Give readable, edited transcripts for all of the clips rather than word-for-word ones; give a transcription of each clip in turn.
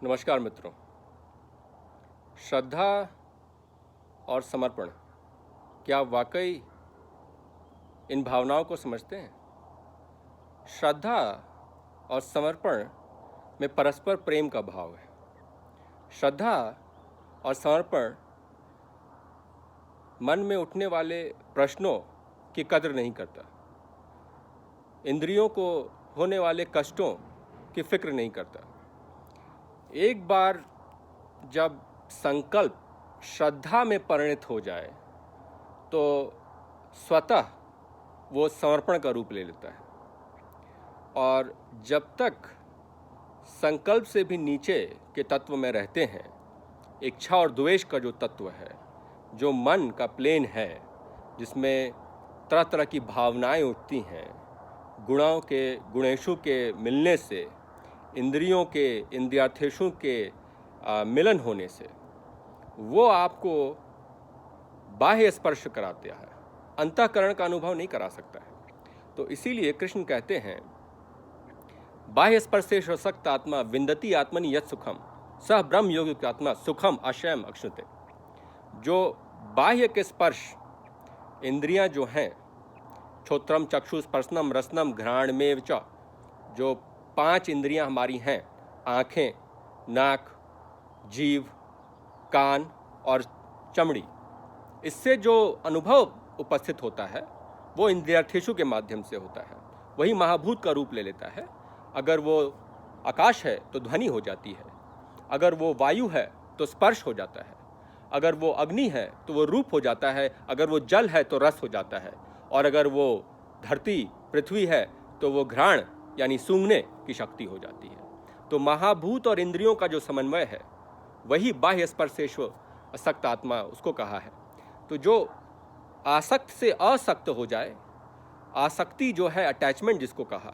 नमस्कार मित्रों। श्रद्धा और समर्पण, क्या आप वाकई इन भावनाओं को समझते हैं? श्रद्धा और समर्पण में परस्पर प्रेम का भाव है। श्रद्धा और समर्पण मन में उठने वाले प्रश्नों की कद्र नहीं करता, इंद्रियों को होने वाले कष्टों की फिक्र नहीं करता। एक बार जब संकल्प श्रद्धा में परिणत हो जाए तो स्वतः वो समर्पण का रूप ले लेता है। और जब तक संकल्प से भी नीचे के तत्व में रहते हैं, इच्छा और द्वेष का जो तत्व है, जो मन का प्लेन है, जिसमें तरह तरह की भावनाएं उठती हैं, गुणों के गुणेशु के मिलने से, इंद्रियों के इंद्रियार्थेशु के मिलन होने से, वो आपको बाह्य स्पर्श कराते हैं, अंतःकरण का अनुभव नहीं करा सकता है। तो इसीलिए कृष्ण कहते हैं, बाह्य स्पर्शेष सक्त आत्मा विंदती आत्मनि यत् सुखम सह ब्रह्म योगिक आत्मा सुखम अक्षयम अक्षुते। जो बाह्य के स्पर्श इंद्रियां जो हैं, श्रोत्रम चक्षु स्पर्शनम रसनम घ्राणमेव च, जो 5 इंद्रियां हमारी हैं, आँखें, नाक, जीव, कान और चमड़ी, इससे जो अनुभव उपस्थित होता है वो इंद्रियार्थेशु के माध्यम से होता है। वही महाभूत का रूप ले लेता है। अगर वो आकाश है तो ध्वनि हो जाती है, अगर वो वायु है तो स्पर्श हो जाता है, अगर वो अग्नि है तो वो रूप हो जाता है, अगर वो जल है तो रस हो जाता है, और अगर वो धरती पृथ्वी है तो वो घ्राण यानी सूंघने की शक्ति हो जाती है। तो महाभूत और इंद्रियों का जो समन्वय है वही बाह्य स्पर्शेश्व असक्त आत्मा उसको कहा है। तो जो आसक्त से असक्त हो जाए, आसक्ति जो है अटैचमेंट जिसको कहा,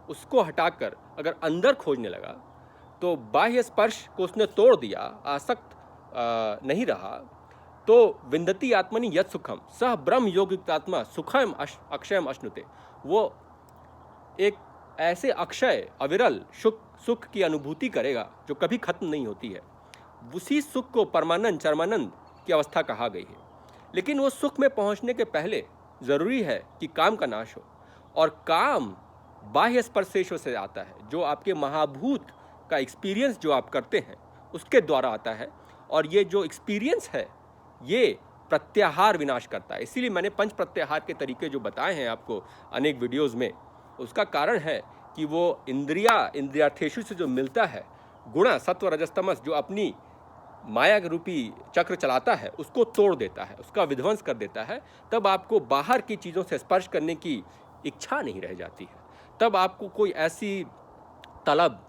उसको हटाकर अगर अंदर खोजने लगा तो बाह्य स्पर्श को उसने तोड़ दिया, आसक्त नहीं रहा, तो विंदती आत्मनि यत् सुखम सह ब्रह्म योगिक आत्मा सुखम अक्षयम अश्नुते। वो एक ऐसे अक्षय अविरल सुख की अनुभूति करेगा जो कभी खत्म नहीं होती है। उसी सुख को परमानंद चरमानंद की अवस्था कहा गई है। लेकिन वो सुख में पहुंचने के पहले जरूरी है कि काम का नाश हो, और काम बाह्य स्पर्शेश्वर से आता है। जो आपके महाभूत का एक्सपीरियंस जो आप करते हैं उसके द्वारा आता है, और ये जो एक्सपीरियंस है ये प्रत्याहार विनाश करता है। इसीलिए मैंने पंच प्रत्याहार के तरीके जो बताए हैं आपको अनेक वीडियोज़ में, उसका कारण है कि वो इंद्रियार्थेशु से जो मिलता है, गुण सत्व रजस तमस जो अपनी माया रूपी चक्र चलाता है, उसको तोड़ देता है, उसका विध्वंस कर देता है। तब आपको बाहर की चीज़ों से स्पर्श करने की इच्छा नहीं रह जाती है। तब आपको कोई ऐसी तलब,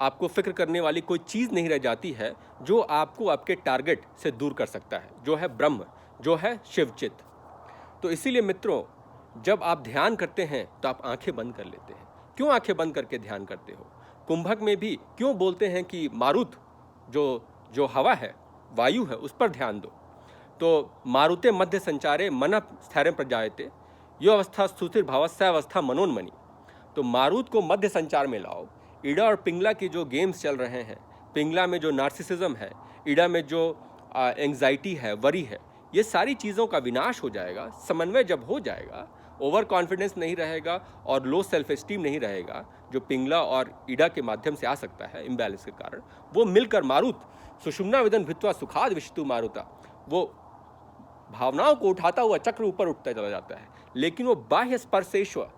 आपको फिक्र करने वाली कोई चीज़ नहीं रह जाती है जो आपको आपके टारगेट से दूर कर सकता है, जो है ब्रह्म, जो है शिवचित। तो इसीलिए मित्रों, जब आप ध्यान करते हैं तो आप आंखें बंद कर लेते हैं। क्यों आंखें बंद करके ध्यान करते हो? कुंभक में भी क्यों बोलते हैं कि मारुत जो हवा है, वायु है, उस पर ध्यान दो? तो मारुते मध्य संचारे मन स्थैर्य प्रजायते यो अवस्था सुस्थिर भाव स अवस्था मनोन्मनी। तो मारुत को मध्य संचार में लाओ। ईड़ा और पिंगला के जो गेम्स चल रहे हैं, पिंगला में जो नार्सिसिज्म है, ईड़ा में जो एंग्जाइटी है, वरी है, ये सारी चीज़ों का विनाश हो जाएगा। समन्वय जब हो जाएगा, ओवर कॉन्फिडेंस नहीं रहेगा और लो सेल्फ एस्टीम नहीं रहेगा, जो पिंगला और ईड़ा के माध्यम से आ सकता है इम्बैलेंस के कारण, वो मिलकर मारुत सुषुम्ना विदन भित्वा सुखाद विष्टु मारुता, वो भावनाओं को उठाता हुआ चक्र ऊपर उठता चला जाता है। लेकिन वो बाह्य स्पर्शेश्वर,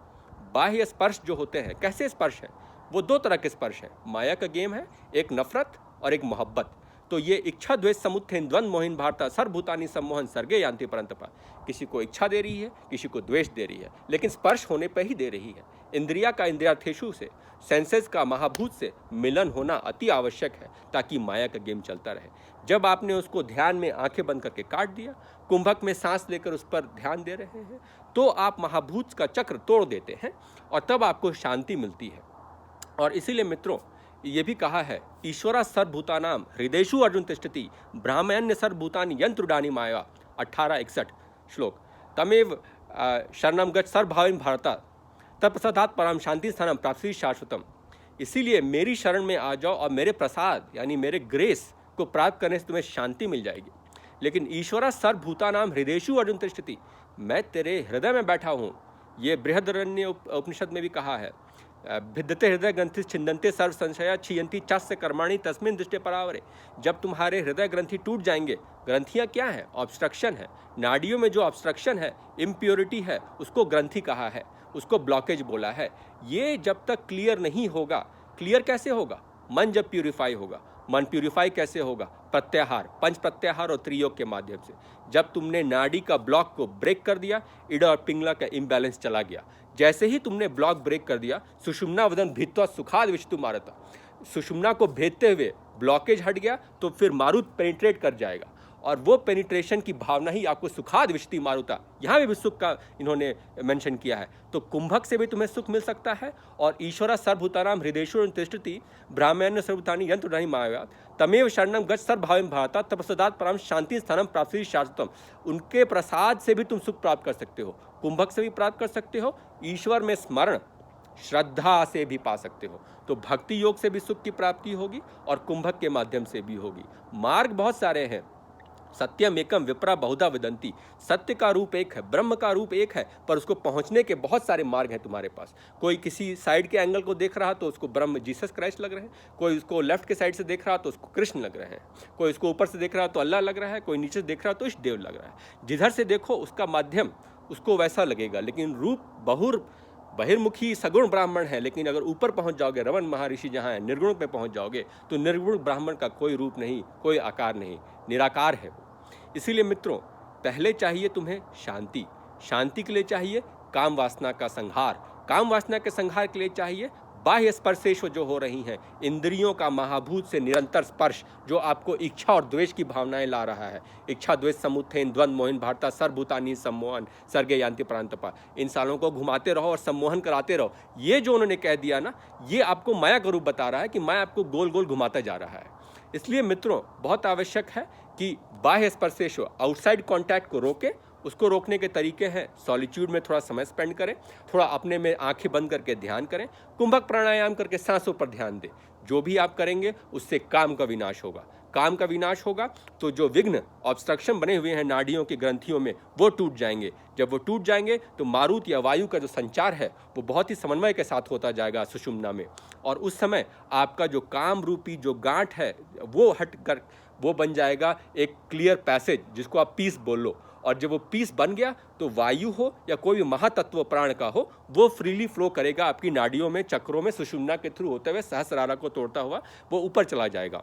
बाह्य स्पर्श जो होते हैं, कैसे स्पर्श है? वो 2 तरह के स्पर्श हैं। माया का गेम है, एक नफरत और एक मोहब्बत। तो ये इच्छा द्वेष समुत्थेन द्वंद मोहिन भारता सर्वभूतानि सम्मोहन सर्गे यान्ति परंतपा। किसी को इच्छा दे रही है, किसी को द्वेष दे रही है, लेकिन स्पर्श होने पर ही दे रही है। इंद्रिया का इंद्रियार्थेशु से, सेंसेस का महाभूत से मिलन होना अति आवश्यक है, ताकि माया का गेम चलता रहे। जब आपने उसको ध्यान में आंखें बंद करके काट दिया, कुंभक में सांस लेकर उस पर ध्यान दे रहे हैं, तो आप महाभूत का चक्र तोड़ देते हैं और तब आपको शांति मिलती है। और इसीलिए मित्रों, ये भी कहा है, ईश्वरा सर्वभूतानाम हृदयेषु अर्जुन तिष्ठति ब्राह्मण्य सर्वभूतानि यंत्रुडानि माया। 1861 श्लोक। तमेव शरणम गच्छ सर्वभावेन भारत तत्प्रसादात् परम शांति स्थानम प्राप्ति शाश्वतम। इसीलिए मेरी शरण में आ जाओ और मेरे प्रसाद यानी मेरे ग्रेस को प्राप्त करने से तुम्हें शांति मिल जाएगी। लेकिन ईश्वरा सर्वभूतानां हृदयेषु अर्जुन तिष्ठति, मैं तेरे हृदय में बैठा हूँ। ये बृहदारण्य उपनिषद में भी कहा है, भिद्यते हृदय ग्रंथि छिन्दन्ते सर्व संशया क्षीयन्ति चास्य कर्माणि तस्मिन् दृष्टे परावरे। जब तुम्हारे हृदय ग्रंथि टूट जाएंगे, ग्रंथियाँ क्या है? ऑब्स्ट्रक्शन है। नाड़ियों में जो ऑब्स्ट्रक्शन है, इम्प्योरिटी है, उसको ग्रंथि कहा है, उसको ब्लॉकेज बोला है। ये जब तक क्लियर नहीं होगा, क्लियर कैसे होगा? मन जब प्यूरिफाई होगा। मन प्यूरिफाई कैसे होगा? प्रत्याहार, पंच प्रत्याहार और त्रियोग के माध्यम से। जब तुमने नाड़ी का ब्लॉक को ब्रेक कर दिया, इडा और पिंगला का इम्बैलेंस चला गया। जैसे ही तुमने ब्लॉक ब्रेक कर दिया, सुषुम्ना वदन भित्वा सुखाद विष्णु मारता, सुषुम्ना को भेदते हुए ब्लॉकेज हट गया, तो फिर मारुत पेनिट्रेट कर जाएगा और वो पेनिट्रेशन की भावना ही आपको सुखाद विष्टि मारुता, यहाँ भी सुख का इन्होंने मेंशन किया है। तो कुंभक से भी तुम्हें सुख मिल सकता है। और ईश्वरा सर्वभूतानां हृदयेषु तिष्ठति ब्राह्मण्य सर्वभूतानि यंत्र नहीं माया तमेव शरणं गच्छ सर्वभावेन भारता तपस्सदात् परम शांति स्थानम प्राप्ति शाश्वतम। उनके प्रसाद से भी तुम सुख प्राप्त कर सकते हो, कुंभक से भी प्राप्त कर सकते हो, ईश्वर में स्मरण श्रद्धा से भी पा सकते हो। तो भक्ति योग से भी सुख की प्राप्ति होगी और कुंभक के माध्यम से भी होगी। मार्ग बहुत सारे हैं। सत्यम एकम विप्रा बहुधा विदंती, सत्य का रूप एक है, ब्रह्म का रूप एक है, पर उसको पहुंचने के बहुत सारे मार्ग हैं तुम्हारे पास। कोई किसी साइड के एंगल को देख रहा तो उसको ब्रह्म जीसस क्राइस्ट लग रहे हैं, कोई उसको लेफ्ट के साइड से देख रहा तो उसको कृष्ण लग रहे हैं, कोई उसको ऊपर से देख रहा तो अल्लाह लग रहा है, कोई नीचे से देख रहा तो इष्ट देव लग रहा है। जिधर से देखो उसका माध्यम उसको वैसा लगेगा। लेकिन रूप बहिर्मुखी सगुण ब्राह्मण है, लेकिन अगर ऊपर पहुंच जाओगे, रमन महर्षि जहाँ है निर्गुण पे पहुंच जाओगे, तो निर्गुण ब्राह्मण का कोई रूप नहीं, कोई आकार नहीं, निराकार है। इसीलिए मित्रों, पहले चाहिए तुम्हें शांति, शांति के लिए चाहिए काम वासना का संहार, काम वासना के संहार के लिए चाहिए बाह्य स्पर्शेश जो हो रही हैं, इंद्रियों का महाभूत से निरंतर स्पर्श जो आपको इच्छा और द्वेष की भावनाएं ला रहा है। इच्छा द्वेष समुत्थेन द्वंद्व मोहन भारता सर्वभूतानि सम्मोहन सर्गे यान्ति प्रांतपा। इन सालों को घुमाते रहो और सम्मोहन कराते रहो। ये जो उन्होंने कह दिया ना, ये आपको माया का रूप बता रहा है कि माया आपको गोल गोल घुमाता जा रहा है। इसलिए मित्रों, बहुत आवश्यक है कि बाह्य स्पर्शेश आउटसाइड कॉन्टैक्ट को रोके। उसको रोकने के तरीके हैं, सॉलिट्यूड में थोड़ा समय स्पेंड करें, थोड़ा अपने में आंखें बंद करके ध्यान करें, कुंभक प्राणायाम करके सांसों पर ध्यान दें। जो भी आप करेंगे उससे काम का विनाश होगा। काम का विनाश होगा तो जो विघ्न ऑब्स्ट्रक्शन बने हुए हैं नाड़ियों की ग्रंथियों में, वो टूट जाएंगे। जब वो टूट जाएंगे तो मारुत या वायु का जो संचार है वो बहुत ही समन्वय के साथ होता जाएगा सुषुम्ना में। और उस समय आपका जो काम रूपी जो गांठ है वो हट कर वो बन जाएगा एक क्लियर पैसेज, जिसको आप पीस बोल लो। और जब वो पीस बन गया तो वायु हो या कोई भी महातत्व प्राण का हो, वो फ्रीली फ्लो करेगा आपकी नाड़ियों में, चक्रों में, सुषुम्ना के थ्रू होते हुए सहस्रारा को तोड़ता हुआ वो ऊपर चला जाएगा।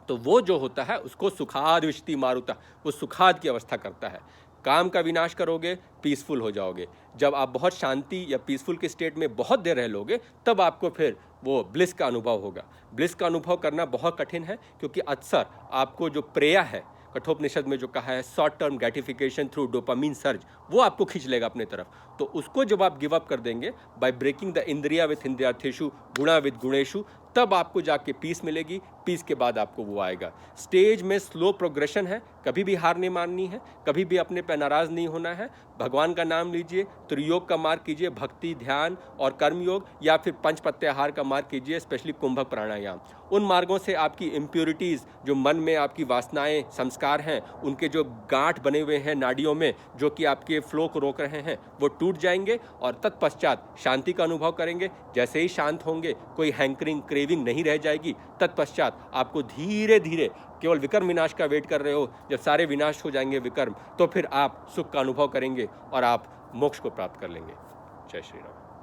तो वो जो होता है उसको सुखाद विष्टि मारुता, वो सुखाद की अवस्था करता है। काम का विनाश करोगे, पीसफुल हो जाओगे। जब आप बहुत शांति या पीसफुल के स्टेट में बहुत देर रह लोगे, तब आपको फिर वो ब्लिस का अनुभव होगा। ब्लिस का अनुभव करना बहुत कठिन है, क्योंकि अक्सर आपको जो प्रेया है, कठोपनिषद में जो कहा है short term gratification through dopamine surge, वो आपको खींच लेगा अपने तरफ। तो उसको जब आप गिव अप कर देंगे बाय ब्रेकिंग द इंद्रिया विथ इंद्रियार्थेषु गुणा विथ गुणेशु, तब आपको जाके पीस मिलेगी। पीस के बाद आपको वो आएगा। स्टेज में स्लो प्रोग्रेशन है, कभी भी हार नहीं माननी है, कभी भी अपने पे नाराज नहीं होना है। भगवान का नाम लीजिए, त्रियोग का मार्ग कीजिए, भक्ति, ध्यान और कर्मयोग, या फिर पंच प्रत्याहार का मार्ग कीजिए, स्पेशली कुंभक प्राणायाम। उन मार्गों से आपकी इम्प्योरिटीज़, जो मन में आपकी वासनाएं, संस्कार हैं, उनके जो गांठ बने हुए हैं नाड़ियों में जो कि आपके फ्लो को रोक रहे हैं, वो टूट जाएंगे और तत्पश्चात शांति का अनुभव करेंगे। जैसे ही शांत होंगे, कोई हैंकरिंग, क्रेविंग नहीं रह जाएगी। तत्पश्चात आपको धीरे धीरे, केवल विकर्म विनाश का वेट कर रहे हो, जब सारे विनाश हो जाएंगे विकर्म, तो फिर आप सुख का अनुभव करेंगे और आप मोक्ष को प्राप्त कर लेंगे। जय श्री राम।